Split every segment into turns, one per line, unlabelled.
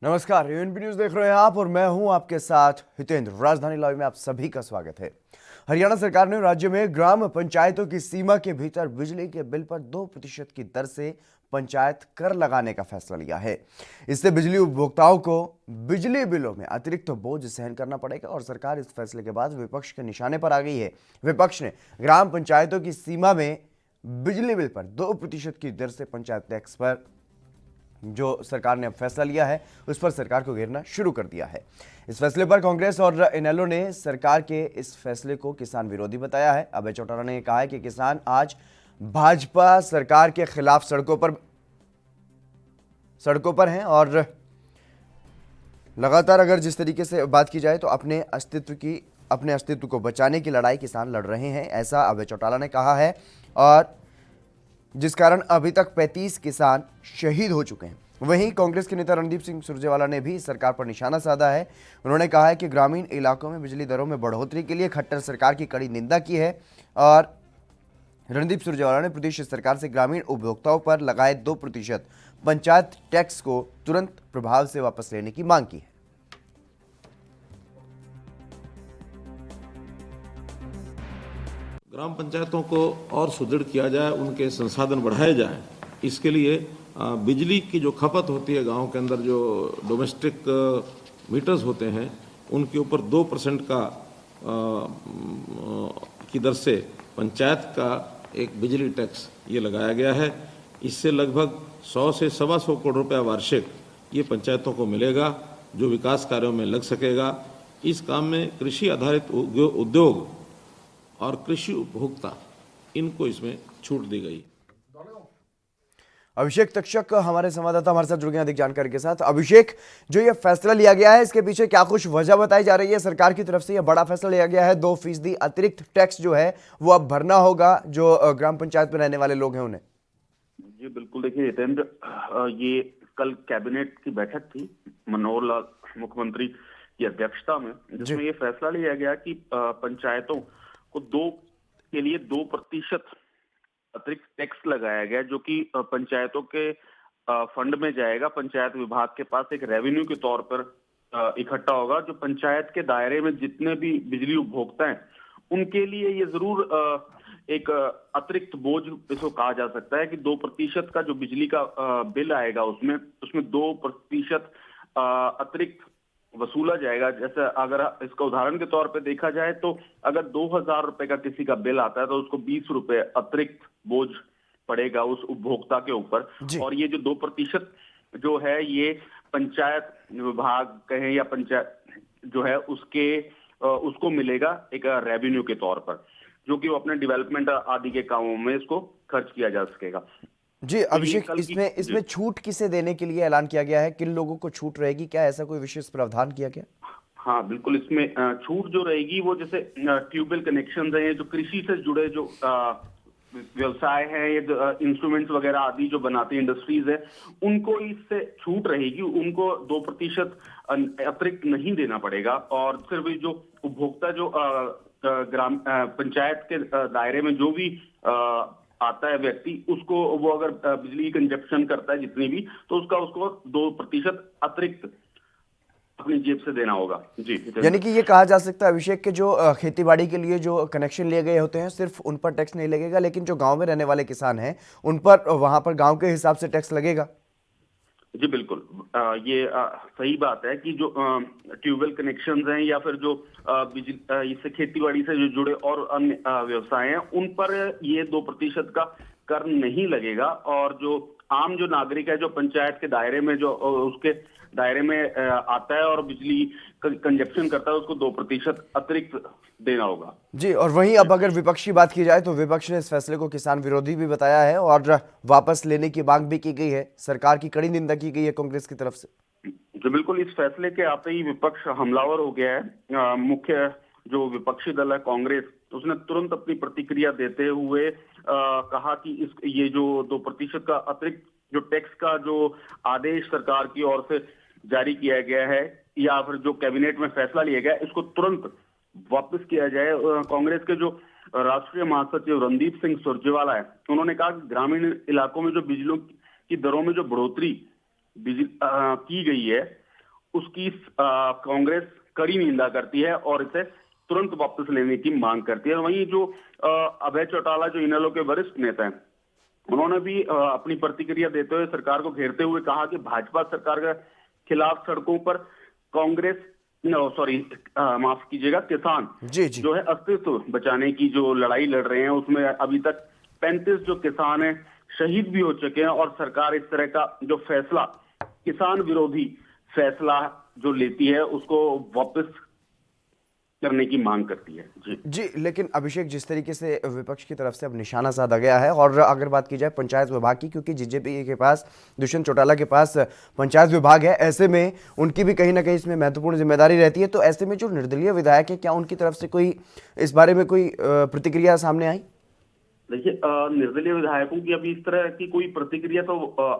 नमस्कार, UNP news देख रहे हैं आप और मैं हूं आपके साथ हितेंद्र। राजधानी लाइव में आप सभी का स्वागत है। हरियाणा सरकार ने राज्य में ग्राम पंचायतों की सीमा के भीतर बिजली के बिल पर 2% की दर से पंचायत कर लगाने का फैसला लिया है। इससे बिजली उपभोक्ताओं को बिजली बिलों में अतिरिक्त बोझ सहन करना पड़ेगा और सरकार इस फैसले के बाद विपक्ष के निशाने पर आ गई है। विपक्ष ने ग्राम पंचायतों की सीमा में बिजली बिल पर 2% की दर से पंचायत टैक्स पर जो सरकार ने अब फैसला लिया है उस पर सरकार को घेरना शुरू कर दिया है। इस फैसले पर कांग्रेस और इनेलो ने सरकार के इस फैसले को किसान विरोधी बताया है। अभय चौटाला ने कहा है कि किसान आज भाजपा सरकार के खिलाफ सड़कों पर हैं और लगातार अगर जिस तरीके से बात की जाए तो अपने अस्तित्व को बचाने की लड़ाई किसान लड़ रहे हैं, ऐसा अभय चौटाला ने कहा है। और जिस कारण अभी तक 35 किसान शहीद हो चुके हैं। वहीं कांग्रेस के नेता रणदीप सिंह सुरजेवाला ने भी सरकार पर निशाना साधा है। उन्होंने कहा है कि ग्रामीण इलाकों में बिजली दरों में बढ़ोतरी के लिए खट्टर सरकार की कड़ी निंदा की है और रणदीप सुरजेवाला ने प्रदेश सरकार से ग्रामीण उपभोक्ताओं पर लगाए 2% पंचायत टैक्स को तुरंत प्रभाव से वापस लेने की मांग की है।
ग्राम पंचायतों को और सुदृढ़ किया जाए, उनके संसाधन बढ़ाए जाएं। इसके लिए बिजली की जो खपत होती है गांव के अंदर, जो डोमेस्टिक मीटर्स होते हैं, उनके ऊपर 2% की दर से पंचायत का एक बिजली टैक्स ये लगाया गया है। इससे लगभग 100 से 125 करोड़ रुपया वार्षिक ये पंचायतों को मिलेगा, जो विकास कार्यों में लग सकेगा। इस काम में कृषि आधारित उद्योग और कृषि उपभोक्ता, इनको इसमें छूट दी गई।
अभिषेक तक्षक हमारे संवाददाता हमारे साथ जुड़ गए अधिक जानकारी के साथ। अभिषेक, जो ये फैसला लिया गया है इसके पीछे क्या कुछ वजह बताई जा रही है? सरकार की तरफ से यह बड़ा फैसला लिया गया है, 2% अतिरिक्त टैक्स जो है वो अब भरना होगा जो ग्राम पंचायत में रहने वाले लोग हैं उन्हें।
जी बिल्कुल, देखिए हितेंद्र, ये कल कैबिनेट की बैठक थी मनोहर लाल मुख्यमंत्री की अध्यक्षता में, जिसमें ये फैसला लिया गया कि पंचायतों को 2% अतिरिक्त टैक्स लगाया गया, जो कि पंचायतों के फंड में जाएगा। पंचायत विभाग के पास एक रेवेन्यू के तौर पर इकट्ठा होगा। जो पंचायत के दायरे में जितने भी बिजली उपभोक्ता हैं उनके लिए ये जरूर एक अतिरिक्त बोझ इसको कहा जा सकता है कि 2% का जो बिजली का बिल आएगा उसमें 2% अतिरिक्त वसूला जाएगा। जैसे अगर इसका उदाहरण के तौर पे देखा जाए तो अगर 2000 रुपए का किसी का बिल आता है तो उसको 20 रुपए अतिरिक्त बोझ पड़ेगा उस उपभोक्ता के ऊपर। और ये जो 2% जो है ये पंचायत विभाग कहें या पंचायत जो है उसको मिलेगा एक रेवेन्यू के तौर पर, जो कि वो अपने डेवलपमेंट आदि के कामों में इसको खर्च किया जा सकेगा।
जी अभिषेक, इसमें छूट किसे देने के लिए ऐलान किया गया है? किन लोगों को छूट रहेगी? क्या ऐसा कोई विशेष प्रावधान किया गया?
हाँ बिल्कुल, इसमें छूट जो रहेगी वो जैसे ट्यूबवेल कनेक्शन है, जो कृषि से जुड़े जो व्यवसाय है, ये इंस्ट्रूमेंट्स वगैरह आदि जो बनाती इंडस्ट्रीज है, उनको इससे छूट रहेगी। उनको 2% अतिरिक्त नहीं देना पड़ेगा। और सिर्फ जो उपभोक्ता जो ग्राम पंचायत के दायरे में जो भी आता है व्यक्ति, उसको वो अगर बिजली की कंजप्शन करता है जितनी भी, तो उसको 2% अतिरिक्त अपनी जेब से देना होगा। जी,
यानी कि ये कहा जा सकता है अभिषेक के जो खेतीबाड़ी के लिए जो कनेक्शन लिए गए होते हैं सिर्फ उन पर टैक्स नहीं लगेगा, लेकिन जो गांव में रहने वाले किसान हैं उन पर वहां पर गांव के हिसाब से टैक्स लगेगा।
जी बिल्कुल, ये सही बात है कि जो ट्यूबवेल कनेक्शंस हैं या फिर जो इससे खेतीबाड़ी से जो जुड़े और अन्य व्यवसाय हैं, उन पर ये 2% का कर नहीं लगेगा। और जो आम जो नागरिक है, जो पंचायत के दायरे में जो उसके दायरे में आता है और बिजली कंजप्शन करता है, उसको 2% अतिरिक्त देना होगा।
जी, और वहीं अब अगर विपक्ष की बात की जाए तो विपक्ष ने इस फैसले को किसान विरोधी भी बताया है और वापस लेने की मांग भी की गई है। सरकार की कड़ी निंदा की गई है कांग्रेस की तरफ से।
जो बिल्कुल, इस फैसले के आते ही विपक्ष हमलावर हो गया है। मुख्य जो विपक्षी दल है कांग्रेस, उसने तुरंत अपनी प्रतिक्रिया देते हुए कहा कि ये जो 2% का अतिरिक्त जो टैक्स का जो आदेश सरकार की ओर से जारी किया गया है या फिर जो कैबिनेट में फैसला लिया गया, इसको तुरंत वापस किया जाए। कांग्रेस के जो राष्ट्रीय महासचिव रणदीप सिंह सुरजेवाला है, उन्होंने कहा कि ग्रामीण इलाकों में जो बिजली की दरों में जो बढ़ोतरी की गई है, उसकी कांग्रेस कड़ी निंदा करती है और इसे तुरंत वापस लेने की मांग करती है। वहीं जो अभय चौटाला जो इनेलो के वरिष्ठ नेता हैं, उन्होंने भी अपनी प्रतिक्रिया देते हुए सरकार को घेरते हुए कहा कि भाजपा सरकार के खिलाफ सड़कों पर कांग्रेस माफ कीजिएगा, किसान
जी जी।
जो है अस्तित्व बचाने की जो लड़ाई लड़ रहे हैं उसमें अभी तक 35 जो किसान हैं शहीद भी हो चुके हैं और सरकार इस तरह का जो फैसला, किसान विरोधी फैसला जो लेती है उसको वापस करने की मांग करती है। जी
जी, लेकिन अभिषेक, जिस तरीके से विपक्ष की तरफ से अब निशाना साधा गया है, और अगर बात की जाए पंचायत विभाग की, क्योंकि जेजेपी के पास, दुष्यंत चौटाला के पास पंचायत विभाग है, ऐसे में उनकी भी कहीं ना कहीं इसमें महत्वपूर्ण जिम्मेदारी रहती है। तो ऐसे में जो निर्दलीय विधायक है, क्या उनकी तरफ से कोई इस बारे में कोई प्रतिक्रिया सामने आई?
देखिए, निर्दलीय विधायकों की अभी इस तरह की कोई प्रतिक्रिया तो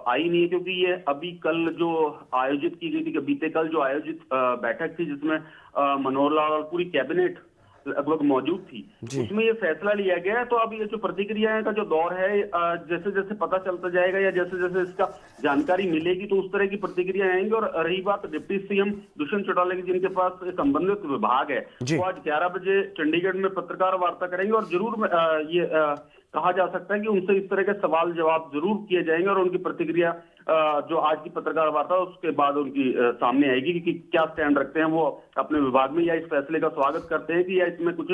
आई नहीं है, क्योंकि ये अभी कल जो आयोजित की गई थी, बीते कल जो आयोजित बैठक थी जिसमें मनोहर लाल और पूरी कैबिनेट लगभग मौजूद थी, उसमें ये फैसला लिया गया है। तो अब ये जो प्रतिक्रिया का जो दौर है, जैसे जैसे पता चलता जाएगा या जैसे जैसे इसका जानकारी मिलेगी तो उस तरह की प्रतिक्रिया आएंगी। और रही बात डिप्टी सीएम दुष्यंत चौटाला की, जिनके पास संबंधित विभाग है, वो आज 11 बजे चंडीगढ़ में पत्रकार वार्ता करेंगे और जरूर ये कहा जा सकता है कि उनसे इस तरह के सवाल जवाब जरूर किए जाएंगे और उनकी प्रतिक्रिया जो आज की पत्रकार वार्ता उसके बाद उनकी सामने आएगी कि क्या स्टैंड रखते हैं वो अपने विभाग में, या इस फैसले का स्वागत करते हैं कि या इसमें कुछ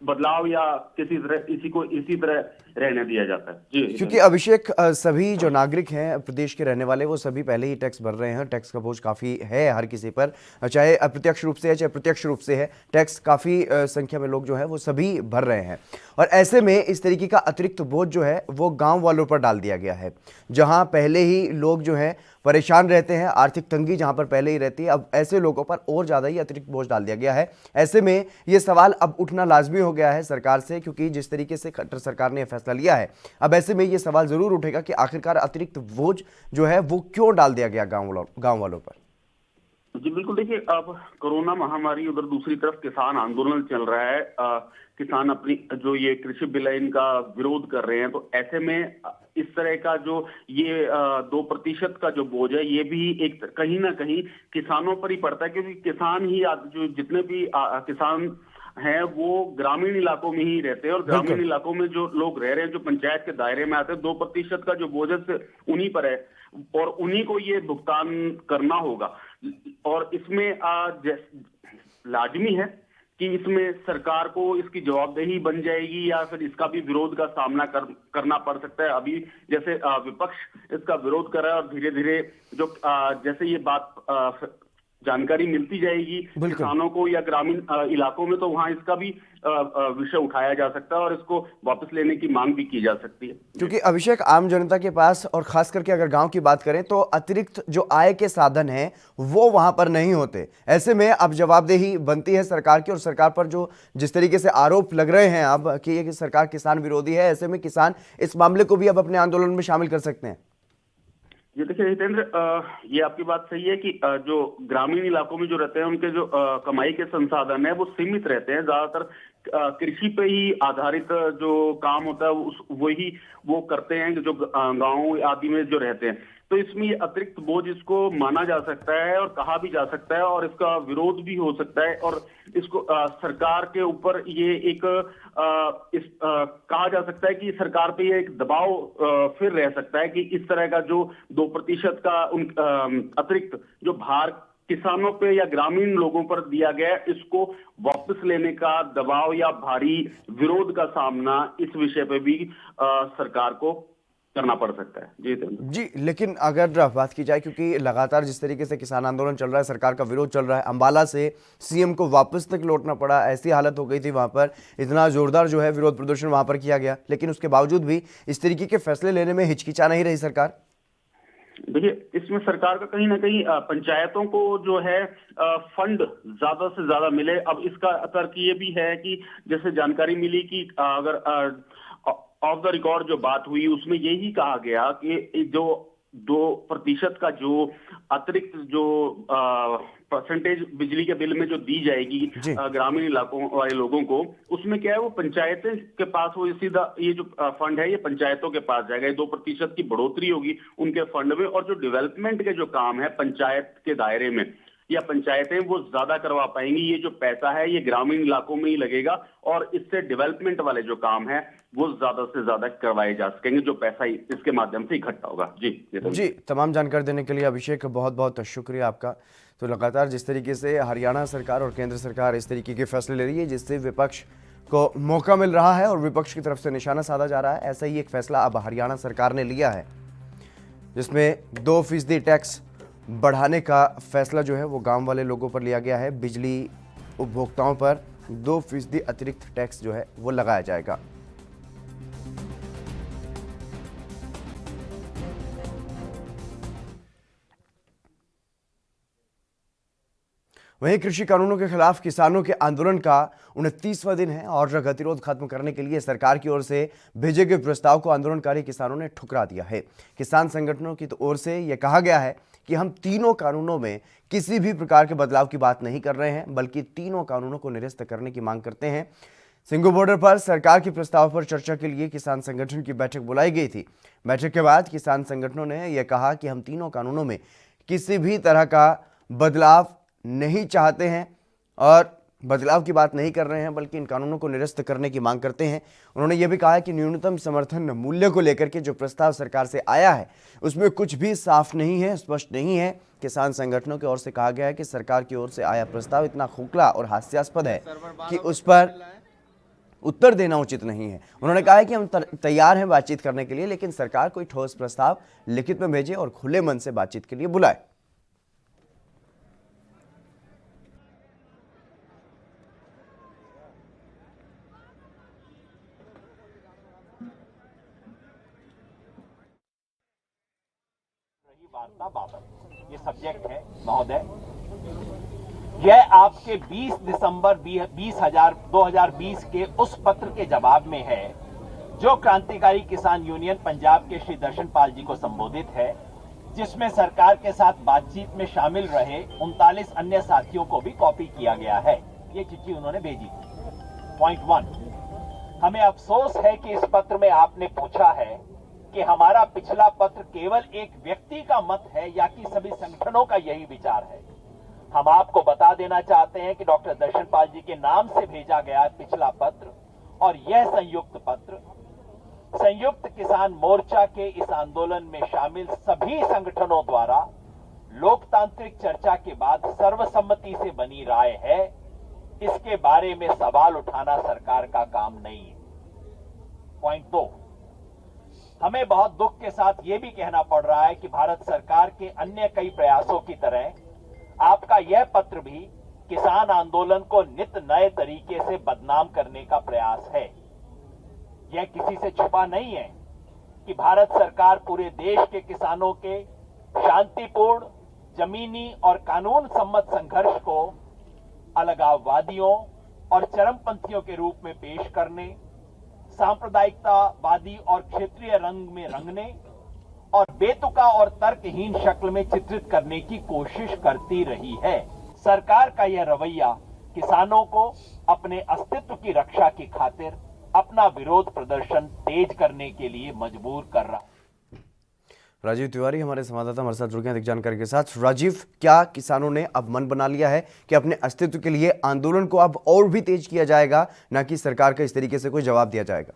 बदलाव या इसी तरह रहने दिया जाता है। जी,
क्योंकि अभिषेक, सभी जो नागरिक हैं प्रदेश के रहने वाले, वो सभी पहले ही टैक्स भर रहे हैं। टैक्स का बोझ काफ़ी है हर किसी पर, चाहे अप्रत्यक्ष रूप से है चाहे प्रत्यक्ष रूप से है। टैक्स काफ़ी संख्या में लोग जो है वो सभी भर रहे हैं, और ऐसे में इस तरीके का अतिरिक्त बोझ जो है वो गांव वालों पर डाल दिया गया है, जहां पहले ही लोग जो है परेशान रहते हैं, आर्थिक तंगी जहां पर पहले ही रहती है, अब ऐसे लोगों पर और ज़्यादा ही अतिरिक्त बोझ डाल दिया गया है। ऐसे में ये सवाल अब उठना लाजमी हो गया है सरकार से, क्योंकि जिस तरीके से खट्टर सरकार ने यह फैसला लिया है, अब ऐसे में ये सवाल जरूर उठेगा कि आखिरकार अतिरिक्त बोझ जो है वो क्यों डाल दिया गया गांव वालों पर।
जी बिल्कुल, देखिए, अब कोरोना महामारी, उधर दूसरी तरफ किसान आंदोलन चल रहा है। किसान अपनी जो ये कृषि बिल है इनका विरोध कर रहे हैं, तो ऐसे में इस तरह का जो ये 2% का जो बोझ है ये भी एक कहीं ना कहीं किसानों पर ही पड़ता है, क्योंकि किसान ही जो जितने भी किसान हैं वो ग्रामीण इलाकों में ही रहते हैं और ग्रामीण इलाकों में जो लोग रह रहे हैं, जो पंचायत के दायरे में आते हैं, 2% का जो बोझ है उन्हीं पर है और उन्हीं को ये भुगतान करना होगा। और इसमें लाजमी है कि इसमें सरकार को इसकी जवाबदेही बन जाएगी या फिर इसका भी विरोध का सामना करना पड़ सकता है। अभी जैसे विपक्ष इसका विरोध कर रहा है और धीरे धीरे जो जैसे ये बात जानकारी मिलती जाएगी किसानों को या ग्रामीण इलाकों में, तो वहां इसका भी विषय उठाया जा सकता है और इसको वापस लेने की मांग भी की जा सकती है।
क्योंकि अभिषेक, आम जनता के पास, और खास करके अगर गांव की बात करें, तो अतिरिक्त जो आय के साधन हैं वो वहां पर नहीं होते। ऐसे में अब जवाबदेही बनती है सरकार की, और सरकार पर जो जिस तरीके से आरोप लग रहे हैं अब कि ये सरकार किसान विरोधी है, ऐसे में किसान इस मामले को भी अब अपने आंदोलन में शामिल कर सकते हैं।
ये देखिए हितेंद्र, ये आपकी बात सही है कि जो ग्रामीण इलाकों में जो रहते हैं उनके जो कमाई के संसाधन है वो सीमित रहते हैं। ज्यादातर कृषि पे ही आधारित जो काम होता है वही वो करते हैं जो गांव आदि में जो रहते हैं। तो इसमें ये अतिरिक्त बोझ इसको माना जा सकता है और कहा भी जा सकता है और इसका विरोध भी हो सकता है और इसको सरकार के ऊपर ये एक कहा जा सकता है कि सरकार पे ये एक दबाव फिर रह सकता है कि इस तरह का जो 2% का अतिरिक्त जो भार किसानों पे या ग्रामीण लोगों पर दिया गया, इसको वापस लेने का दबाव या भारी विरोध का सामना इस विषय पे भी सरकार को करना पड़ सकता है। जी,
लेकिन अगर बात की जाए, क्योंकि लगातार जिस तरीके से किसान आंदोलन चल रहा है, सरकार का विरोध चल रहा है, अंबाला से सीएम को वापस तक लौटना पड़ा, ऐसी हालत हो गई थी वहां पर, इतना जोरदार जो है विरोध प्रदर्शन वहां पर किया गया, लेकिन उसके बावजूद भी इस तरीके के फैसले लेने में हिचकिचा नहीं रही सरकार।
देखिए, इसमें सरकार का कहीं ना कहीं पंचायतों को जो है फंड ज्यादा से ज्यादा मिले। अब इसका तर्क ये भी है कि जैसे जानकारी मिली कि अगर ऑफ द रिकॉर्ड जो बात हुई उसमें यही कहा गया कि जो 2% का जो अतिरिक्त जो परसेंटेज बिजली के बिल में जो दी जाएगी ग्रामीण इलाकों वाले लोगों को, उसमें क्या है वो पंचायतें के पास वो सीधा ये जो फंड है ये पंचायतों के पास जाएगा। 2% की बढ़ोतरी होगी उनके फंड में, और जो डेवलपमेंट के जो काम है पंचायत के दायरे में या पंचायतें वो ज्यादा करवा पाएंगी। ये जो पैसा है ये ग्रामीण इलाकों में ही लगेगा और इससे डेवलपमेंट वाले जो काम है वो ज्यादा से ज्यादा करवाए जा सकेंगे, जो पैसा इसके माध्यम से इकट्ठा होगा। जी,
तमाम जानकारी देने के लिए अभिषेक बहुत बहुत शुक्रिया आपका। तो लगातार जिस तरीके से हरियाणा सरकार और केंद्र सरकार इस तरीके के फैसले ले रही है जिससे विपक्ष को मौका मिल रहा है और विपक्ष की तरफ से निशाना साधा जा रहा है, ऐसा ही एक फैसला अब हरियाणा सरकार ने लिया है जिसमें 2% टैक्स बढ़ाने का फैसला जो है वो गांव वाले लोगों पर लिया गया है। बिजली उपभोक्ताओं पर 2% अतिरिक्त टैक्स जो है वो लगाया जाएगा। वहीं कृषि कानूनों के खिलाफ किसानों के आंदोलन का 29वां दिन है और गतिरोध खत्म करने के लिए सरकार की ओर से भेजे गए प्रस्ताव को आंदोलनकारी किसानों ने ठुकरा दिया है। किसान संगठनों की ओर से यह कहा गया है कि हम तीनों कानूनों में किसी भी प्रकार के बदलाव की बात नहीं कर रहे हैं, बल्कि तीनों कानूनों को निरस्त करने की मांग करते हैं। सिंगू बॉर्डर पर सरकार के प्रस्ताव पर चर्चा के लिए किसान संगठन की बैठक बुलाई गई थी। बैठक के बाद किसान संगठनों ने यह कहा कि हम तीनों कानूनों में किसी भी तरह का बदलाव नहीं चाहते हैं और बदलाव की बात नहीं कर रहे हैं, बल्कि इन कानूनों को निरस्त करने की मांग करते हैं। उन्होंने ये भी कहा कि न्यूनतम समर्थन मूल्य को लेकर के जो प्रस्ताव सरकार से आया है उसमें कुछ भी साफ नहीं है, स्पष्ट नहीं है। किसान संगठनों की ओर से कहा गया है कि सरकार की ओर से आया प्रस्ताव इतना खोखला और हास्यास्पद है कि उस पर उत्तर देना उचित नहीं है। उन्होंने कहा है कि हम तैयार हैं बातचीत करने के लिए, लेकिन सरकार कोई ठोस प्रस्ताव लिखित में भेजे और खुले मन से बातचीत के लिए बुलाए।
वार्ता बाबत ये सब्जेक्ट है महोदय। यह आपके 20 दिसंबर 2020 के उस पत्र के जवाब में है जो क्रांतिकारी किसान यूनियन पंजाब के श्री दर्शन पाल जी को संबोधित है, जिसमें सरकार के साथ बातचीत में शामिल रहे 39 अन्य साथियों को भी कॉपी किया गया है। ये चिट्ठी उन्होंने भेजी थी। पॉइंट 1, हमें अफसोस है कि इस पत्र में आपने पूछा है कि हमारा पिछला पत्र केवल एक व्यक्ति का मत है या कि सभी संगठनों का यही विचार है। हम आपको बता देना चाहते हैं कि डॉक्टर दर्शन पाल जी के नाम से भेजा गया पिछला पत्र और यह संयुक्त पत्र संयुक्त किसान मोर्चा के इस आंदोलन में शामिल सभी संगठनों द्वारा लोकतांत्रिक चर्चा के बाद सर्वसम्मति से बनी राय है। इसके बारे में सवाल उठाना सरकार का काम नहीं है। पॉइंट 2, हमें बहुत दुख के साथ यह भी कहना पड़ रहा है कि भारत सरकार के अन्य कई प्रयासों की तरह आपका यह पत्र भी किसान आंदोलन को नित नए तरीके से बदनाम करने का प्रयास है। यह किसी से छुपा नहीं है कि भारत सरकार पूरे देश के किसानों के शांतिपूर्ण, जमीनी और कानून सम्मत संघर्ष को अलगाववादियों और चरमपंथियों के रूप में पेश करने, सांप्रदायिकतावादी और क्षेत्रीय रंग में रंगने और बेतुका और तर्कहीन शक्ल में चित्रित करने की कोशिश करती रही है। सरकार का यह रवैया किसानों को अपने अस्तित्व की रक्षा की खातिर अपना विरोध प्रदर्शन तेज करने के लिए मजबूर कर रहा है।
राजीव तिवारी हमारे संवाददाता हमारे साथ जुड़ गए अधिक जानकारी के साथ। राजीव, क्या किसानों ने अब मन बना लिया है कि अपने अस्तित्व के लिए आंदोलन को अब और भी तेज किया जाएगा, ना कि सरकार का इस तरीके से कोई जवाब दिया जाएगा?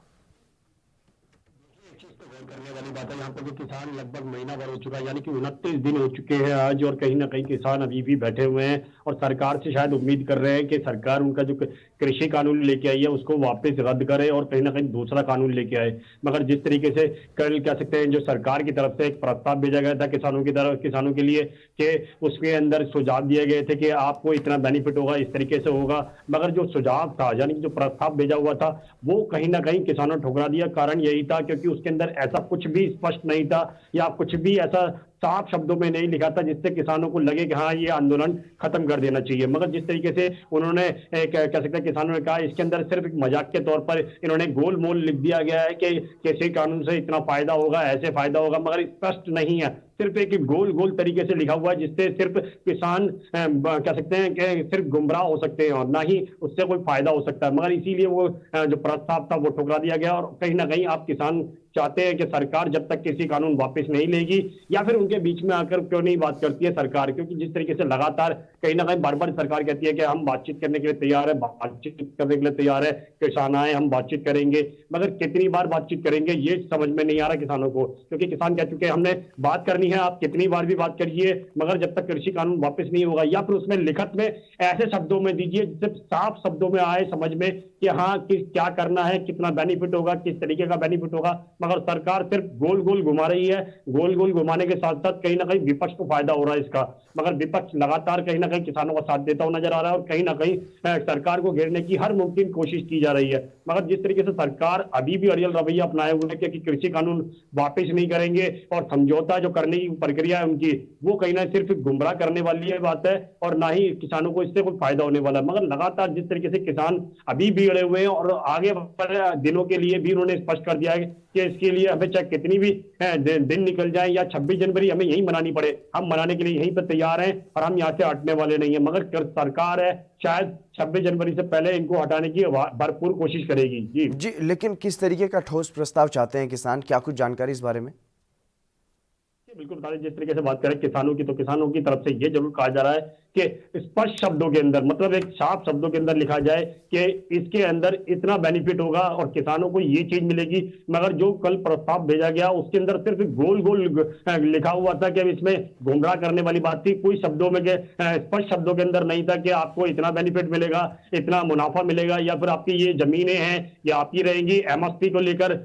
करने वाली बात है। यहाँ पर जो किसान लगभग महीना भर हो चुका है, यानी कि 29 दिन हो चुके हैं आज, और कहीं ना कहीं किसान अभी भी बैठे हुए हैं और सरकार से शायद उम्मीद कर रहे हैं कि सरकार उनका जो कृषि कानून लेके आई है उसको वापस रद्द करे और कहीं ना कहीं दूसरा कानून लेके आए। मगर जिस तरीके से कल कह सकते हैं जो सरकार की तरफ से एक प्रस्ताव भेजा गया था किसानों के लिए कि उसके अंदर सुझाव दिए गए थे कि आपको इतना बेनिफिट होगा, इस तरीके से होगा, मगर जो सुझाव था यानी कि जो प्रस्ताव भेजा हुआ था वो कहीं ना कहीं किसानों ने ठुकरा दिया। कारण यही था क्योंकि उसके अंदर ऐसा कुछ भी स्पष्ट नहीं था या कुछ भी ऐसा साफ शब्दों में नहीं लिखा था जिससे किसानों को लगे कि हाँ ये आंदोलन खत्म कर देना चाहिए। मगर जिस तरीके से उन्होंने कह सकते हैं किसानों ने कहा, इसके अंदर सिर्फ एक मजाक के तौर पर इन्होंने गोल मोल लिख दिया गया है कि कृषि कानून से इतना फायदा होगा, ऐसे फायदा होगा, मगर स्पष्ट नहीं है सिर्फ एक गोल गोल तरीके से लिखा हुआ है, जिससे सिर्फ किसान कह सकते हैं कि सिर्फ गुमराह हो सकते हैं और ना ही उससे कोई फायदा हो सकता है। मगर इसीलिए वो जो प्रस्ताव था वो ठुकरा दिया गया। और कहीं ना कहीं आप किसान चाहते हैं कि सरकार जब तक कृषि कानून वापस नहीं लेगी, या फिर उनके बीच में आकर क्यों नहीं बात करती है सरकार, क्योंकि जिस तरीके से लगातार कहीं ना कहीं बार बार सरकार कहती है कि हम बातचीत करने के लिए तैयार है, बातचीत करने के लिए तैयार है, किसान आए हम बातचीत करेंगे, मगर कितनी बार बातचीत करेंगे ये समझ में नहीं आ रहा किसानों को। क्योंकि किसान कह चुके हैं हमने बात करनी है, आप कितनी बार भी बात करिए, मगर जब तक कृषि कानून वापस नहीं होगा, या फिर उसमें लिखित में ऐसे शब्दों में दीजिए जिससे साफ शब्दों में आए समझ में कि हाँ क्या करना है, कितना बेनिफिट होगा, किस तरीके का बेनिफिट होगा। मगर सरकार सिर्फ गोल गोल घुमा रही है। गोल गोल घुमाने के साथ साथ कहीं ना कहीं विपक्ष को फायदा हो रहा है इसका, मगर विपक्ष लगातार कहीं ना कहीं किसानों का साथ देता हुआ नजर आ रहा है और कहीं ना कहीं सरकार को घेरने की हर मुमकिन कोशिश की जा रही है। मगर जिस तरीके से सरकार अभी भी अड़ियल रवैया अपनाए हुए है कि कृषि कानून वापस नहीं करेंगे और समझौता जो करने की प्रक्रिया है उनकी, वो कहीं ना सिर्फ गुमराह करने वाली है बात है और ना ही किसानों को इससे कोई फायदा होने वाला है। मगर लगातार जिस तरीके से किसान अभी भी अड़े हुए हैं और आगे दिनों के लिए भी उन्होंने स्पष्ट कर दिया है कि इसके लिए हमें चाहे कितनी भी दिन निकल जाए या 26 जनवरी हमें यही मनानी पड़े, हम मनाने के लिए यहीं पर तैयार हैं और हम यहाँ से हटने वाले नहीं है। मगर सरकार है शायद 26 जनवरी से पहले इनको हटाने की भरपूर कोशिश करेगी।
जी, लेकिन किस तरीके का ठोस प्रस्ताव चाहते हैं किसान, क्या कुछ जानकारी इस बारे में?
बिल्कुल बता दें, जिस तरीके से बात करें किसानों की, तो किसानों की तरफ से ये जरूर कहा जा रहा है कि स्पष्ट शब्दों के अंदर, मतलब एक साफ शब्दों के अंदर लिखा जाए कि इसके अंदर इतना बेनिफिट होगा और किसानों को ये चीज मिलेगी। मगर जो कल प्रस्ताव भेजा गया उसके अंदर सिर्फ गोल गोल लिखा हुआ था कि इसमें गुमराह करने वाली बात थी, कोई शब्दों में स्पष्ट शब्दों के अंदर नहीं था कि आपको इतना बेनिफिट मिलेगा, इतना मुनाफा मिलेगा, या फिर आपकी ये जमीनें हैं ये आपकी रहेंगी। एमएसपी को लेकर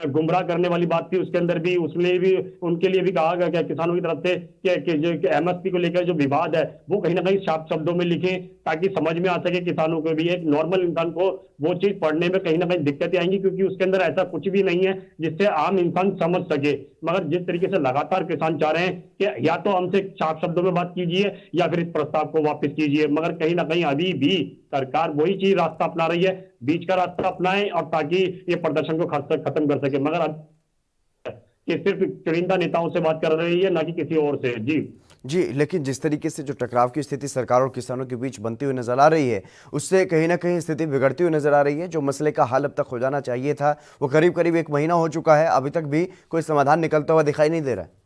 गुमराह करने वाली बात थी उसके अंदर भी, उसमें भी उनके लिए भी कहा गया किसानों की तरफ से कि जो एमएसपी को लेकर जो विवाद है वो कहीं ना कहीं साफ शब्दों में लिखें ताकि समझ में आ सके किसानों को भी। एक नॉर्मल इंसान को वो चीज पढ़ने में कहीं ना कहीं दिक्कतें आएंगी क्योंकि उसके अंदर ऐसा कुछ भी नहीं है जिससे आम इंसान समझ सके। मगर जिस तरीके से लगातार किसान चाह रहे हैं कि या तो हमसे साफ शब्दों में बात कीजिए या फिर इस प्रस्ताव को वापस कीजिए, मगर कहीं ना कहीं अभी भी सरकार वही चीज रास्ता अपना रही है, बीच का रास्ता अपनाए और ताकि ये प्रदर्शन को खत्म कर सके। मगर कि सिर्फ चुनिंदा नेताओं से बात कर रही है ना कि किसी और से। जी,
लेकिन जिस तरीके से जो टकराव की स्थिति सरकार और किसानों के बीच बनती हुई नजर आ रही है उससे कहीं ना कहीं स्थिति बिगड़ती हुई नजर आ रही है। जो मसले का हल अब तक हो जाना चाहिए था वो करीब करीब 1 महीना हो चुका है, अभी तक भी कोई समाधान निकलता हुआ दिखाई नहीं दे रहा है।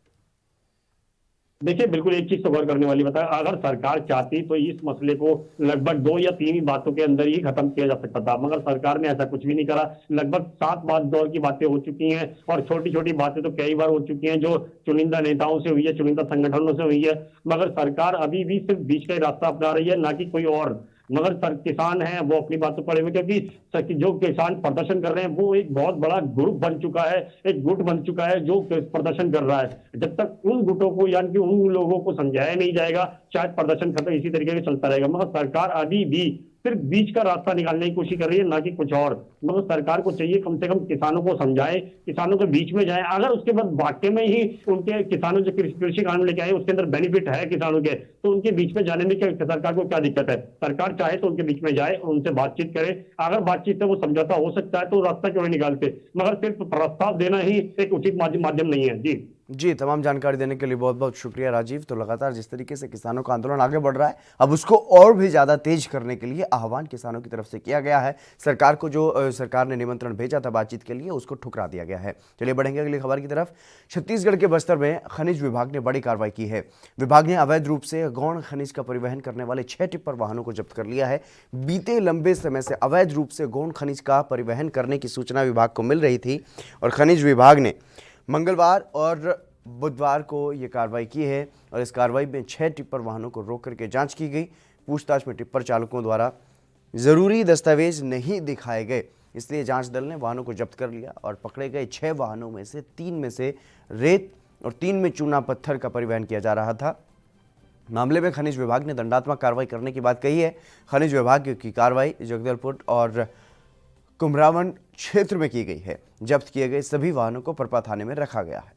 देखिए बिल्कुल एक चीज तो गौर करने वाली बात है, अगर सरकार चाहती तो इस मसले को लगभग 2 या 3 बातों के अंदर ही खत्म किया जा सकता था, मगर सरकार ने ऐसा कुछ भी नहीं करा। लगभग 7 बात दौर की बातें हो चुकी हैं और छोटी छोटी बातें तो कई बार हो चुकी हैं जो चुनिंदा नेताओं से हुई है, चुनिंदा संगठनों से हुई है। मगर सरकार अभी भी सिर्फ बीच का ही रास्ता अपना रही है, ना कि कोई और। मगर किसान हैं वो अपनी बातों पड़े हुए, क्योंकि जो किसान प्रदर्शन कर रहे हैं वो एक बहुत बड़ा ग्रुप बन चुका है, एक गुट बन चुका है जो प्रदर्शन कर रहा है। जब तक उन गुटों को यानी कि उन लोगों को समझाया नहीं जाएगा शायद प्रदर्शन खत्म इसी तरीके से चलता रहेगा। मगर सरकार अभी भी सिर्फ बीच का रास्ता निकालने की कोशिश कर रही है, ना कि कुछ और। मगर सरकार को चाहिए कम से कम किसानों को समझाए, किसानों के बीच में जाए। अगर उसके बाद वाकई में ही उनके किसानों जो कृषि कानून लेके आए उसके अंदर बेनिफिट है किसानों के, तो उनके बीच में जाने में क्या सरकार को क्या दिक्कत है? सरकार चाहे तो उनके बीच में जाए, उनसे बातचीत करे। अगर बातचीत से वो समझौता हो सकता है तो रास्ता क्यों नहीं निकालते? मगर सिर्फ प्रस्ताव देना ही एक उचित माध्यम नहीं है।
जी, तमाम जानकारी देने के लिए बहुत बहुत शुक्रिया राजीव। तो लगातार जिस तरीके से किसानों का आंदोलन आगे बढ़ रहा है, अब उसको और भी ज़्यादा तेज करने के लिए आह्वान किसानों की तरफ से किया गया है। सरकार को जो सरकार ने निमंत्रण भेजा था बातचीत के लिए उसको ठुकरा दिया गया है। चलिए बढ़ेंगे अगली खबर की तरफ। छत्तीसगढ़ के बस्तर में खनिज विभाग ने बड़ी कार्रवाई की है। विभाग ने अवैध रूप से गौण खनिज का परिवहन करने वाले 6 टिप्पर वाहनों को जब्त कर लिया है। बीते लंबे समय से अवैध रूप से गौण खनिज का परिवहन करने की सूचना विभाग को मिल रही थी और खनिज विभाग ने मंगलवार और बुधवार को ये कार्रवाई की है और इस कार्रवाई में 6 टिप्पर वाहनों को रोक करके जांच की गई। पूछताछ में टिप्पर चालकों द्वारा ज़रूरी दस्तावेज नहीं दिखाए गए, इसलिए जांच दल ने वाहनों को जब्त कर लिया और पकड़े गए 6 वाहनों में से 3 में से रेत और 3 में चूना पत्थर का परिवहन किया जा रहा था। मामले में खनिज विभाग ने दंडात्मक कार्रवाई करने की बात कही है। खनिज विभाग की कार्रवाई जगदलपुर और कुमरावन क्षेत्र में की गई है। जब्त किए गए सभी वाहनों को परपा थाने में रखा गया है।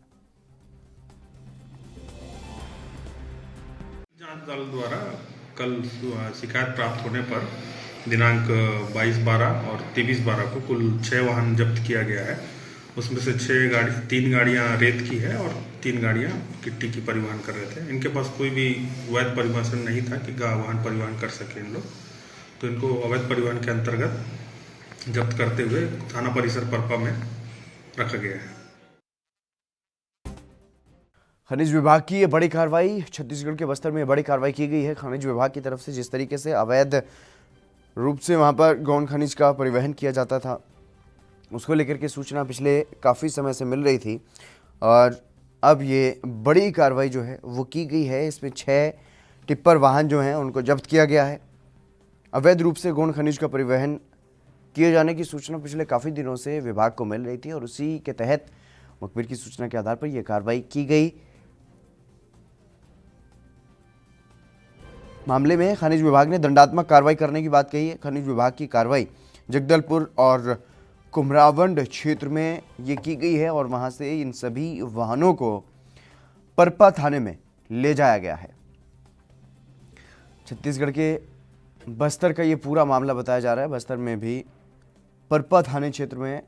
जांच दल द्वारा कल शिकायत प्राप्त होने पर दिनांक 22/12 और 23/12 को कुल 6 वाहन जब्त किया गया है। उसमें से 3 गाड़ियाँ रेत की है और 3 गाड़ियाँ गिट्टी की परिवहन कर रहे थे। इनके पास कोई भी वैध परिवहन नहीं था कि वाहन परिवहन कर सके इन लोग, तो इनको अवैध परिवहन के अंतर्गत जब्त करते हुए थाना परिसर परपा में रखा गया है।
खनिज विभाग की ये बड़ी कार्रवाई, छत्तीसगढ़ के बस्तर में बड़ी कार्रवाई की गई है खनिज विभाग की तरफ से। जिस तरीके से अवैध रूप से वहां पर गौण खनिज का परिवहन किया जाता था, उसको लेकर के सूचना पिछले काफ़ी समय से मिल रही थी और अब ये बड़ी कार्रवाई जो है वो की गई है। इसमें 6 टिप्पर वाहन जो हैं उनको जब्त किया गया है। अवैध रूप से गौण खनिज का परिवहन किए जाने की सूचना पिछले काफ़ी दिनों से विभाग को मिल रही थी और उसी के तहत मुखबिर की सूचना के आधार पर यह कार्रवाई की गई। मामले में खनिज विभाग ने दंडात्मक कार्रवाई करने की बात कही है। खनिज विभाग की कार्रवाई जगदलपुर और कुमरावंड क्षेत्र में ये की गई है और वहां से इन सभी वाहनों को परपा थाने में ले जाया गया है। छत्तीसगढ़ के बस्तर का ये पूरा मामला बताया जा रहा है। बस्तर में भी परपा थाने क्षेत्र में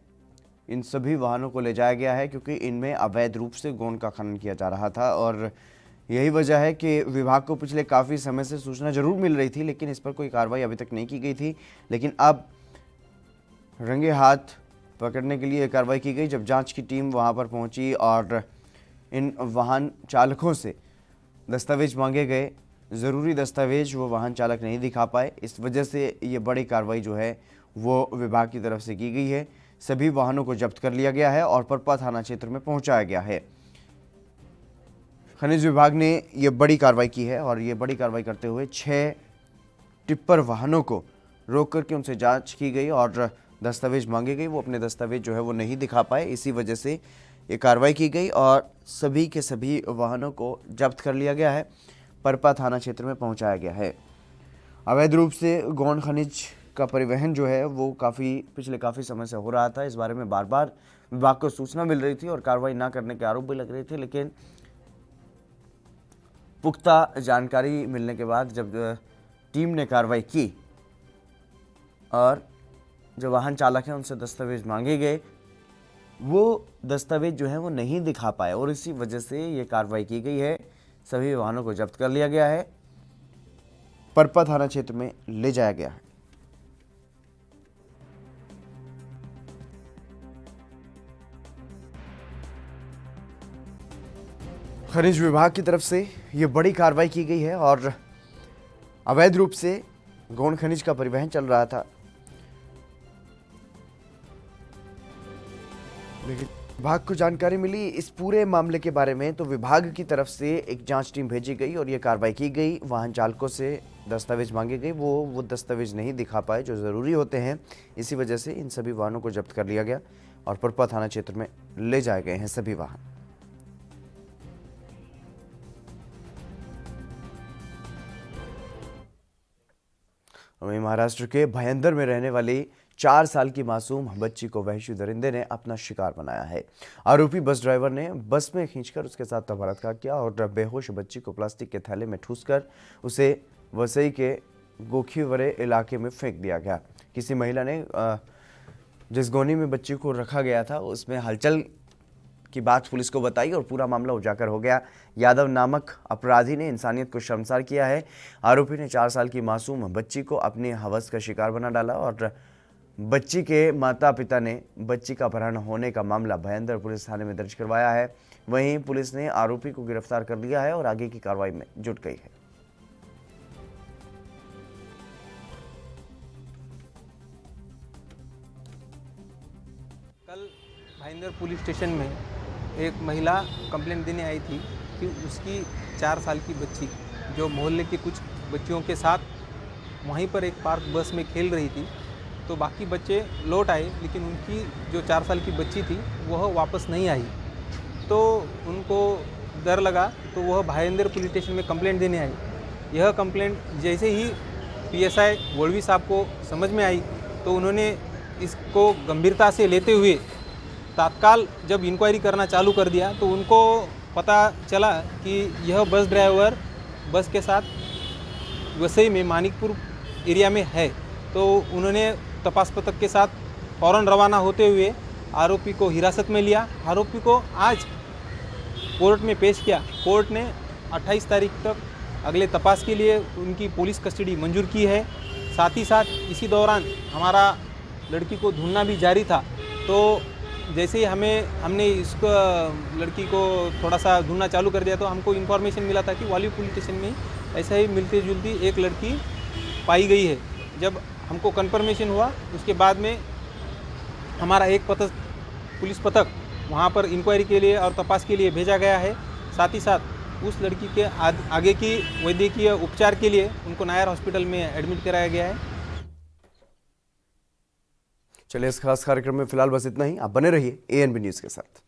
इन सभी वाहनों को ले जाया गया है क्योंकि इनमें अवैध रूप से गौण का खनन किया जा रहा था और यही वजह है कि विभाग को पिछले काफ़ी समय से सूचना जरूर मिल रही थी, लेकिन इस पर कोई कार्रवाई अभी तक नहीं की गई थी। लेकिन अब रंगे हाथ पकड़ने के लिए कार्रवाई की गई जब जांच की टीम वहां पर पहुंची और इन वाहन चालकों से दस्तावेज मांगे गए। ज़रूरी दस्तावेज वो वाहन चालक नहीं दिखा पाए, इस वजह से ये बड़ी कार्रवाई जो है वो विभाग की तरफ से की गई है। सभी वाहनों को जब्त कर लिया गया है और परपा थाना क्षेत्र में पहुंचाया गया है। खनिज विभाग ने ये बड़ी कार्रवाई की है और ये बड़ी कार्रवाई करते हुए 6 टिप्पर वाहनों को रोक करके उनसे जांच की गई और दस्तावेज मांगे गए। वो अपने दस्तावेज जो है वो नहीं दिखा पाए, इसी वजह से ये कार्रवाई की गई और सभी के सभी वाहनों को जब्त कर लिया गया है, परपा थाना क्षेत्र में पहुंचाया गया है। अवैध रूप से गौण खनिज का परिवहन जो है वो पिछले काफ़ी समय से हो रहा था। इस बारे में बार बार विभाग को सूचना मिल रही थी और कार्रवाई ना करने के आरोप भी लग रहे थे, लेकिन पुख्ता जानकारी मिलने के बाद जब टीम ने कार्रवाई की और जो वाहन चालक हैं उनसे दस्तावेज मांगे गए, वो दस्तावेज जो है वो नहीं दिखा पाए और इसी वजह से ये कार्रवाई की गई है। सभी वाहनों को जब्त कर लिया गया है, परपा थाना क्षेत्र में ले जाया गया है। खनिज विभाग की तरफ से ये बड़ी कार्रवाई की गई है और अवैध रूप से गौण खनिज का परिवहन चल रहा था। लेकिन विभाग को जानकारी मिली इस पूरे मामले के बारे में तो विभाग की तरफ से एक जांच टीम भेजी गई और ये कार्रवाई की गई। वाहन चालकों से दस्तावेज मांगे गए, वो दस्तावेज नहीं दिखा पाए जो ज़रूरी होते हैं, इसी वजह से इन सभी वाहनों को जब्त कर लिया गया और परपा थाना क्षेत्र में ले जाए गए हैं सभी वाहन। वहीं महाराष्ट्र के भयंदर में रहने वाली 4 साल की मासूम बच्ची को वहशी दरिंदे ने अपना शिकार बनाया है। आरोपी बस ड्राइवर ने बस में खींचकर उसके साथ बलात्कार किया और बेहोश बच्ची को प्लास्टिक के थैले में ठूसकर उसे वसई के गोखीवरे इलाके में फेंक दिया गया। किसी महिला ने जिस गोनी में बच्ची को रखा गया था उसमें हलचल की बात पुलिस को बताई और पूरा मामला उजागर हो गया। यादव नामक अपराधी ने इंसानियत को शर्मसार किया है। आरोपी ने 4 साल की मासूम बच्ची को अपने हवस का शिकार बना डाला और बच्ची के माता पिता ने बच्ची का अपहरण होने का मामला भयंदर पुलिस थाने में दर्ज करवाया है। वहीं पुलिस ने आरोपी को गिरफ्तार कर लिया है और आगे की कार्रवाई में जुट गई है।
कल भाईंदर पुलिस स्टेशन में एक महिला कंप्लेंट देने आई थी कि उसकी 4 साल की बच्ची जो मोहल्ले के कुछ बच्चियों के साथ वहीं पर एक पार्क बस में खेल रही थी, तो बाकी बच्चे लौट आए लेकिन उनकी जो 4 साल की बच्ची थी वह वापस नहीं आई। तो उनको डर लगा तो वह भाईंदर पुलिस स्टेशन में कंप्लेंट देने आई। यह कंप्लेंट जैसे ही PSI गोलवी साहब को समझ में आई तो उन्होंने इसको गंभीरता से लेते हुए तत्काल जब इंक्वायरी करना चालू कर दिया तो उनको पता चला कि यह बस ड्राइवर बस के साथ वसई में मानिकपुर एरिया में है। तो उन्होंने तपास पथक के साथ फ़ौरन रवाना होते हुए आरोपी को हिरासत में लिया। आरोपी को आज कोर्ट में पेश किया। कोर्ट ने 28 तारीख तक अगले तपास के लिए उनकी पुलिस कस्टडी मंजूर की है। साथ ही साथ इसी दौरान हमारा लड़की को ढूंढना भी जारी था। तो जैसे ही हमने इसको लड़की को थोड़ा सा ढूंढना चालू कर दिया तो हमको इन्फॉर्मेशन मिला था कि वाली पुलिस स्टेशन में ऐसा ही मिलती जुलती एक लड़की पाई गई है। जब हमको कंफर्मेशन हुआ उसके बाद में हमारा एक पुलिस पथक वहाँ पर इंक्वायरी के लिए और तपास के लिए भेजा गया है। साथ ही साथ उस लड़की के आगे की वैद्यकीय उपचार के लिए उनको नायर हॉस्पिटल में एडमिट कराया गया है।
चलिए, इस खास कार्यक्रम में फिलहाल बस इतना ही। आप बने रहिए ANB न्यूज़ के साथ।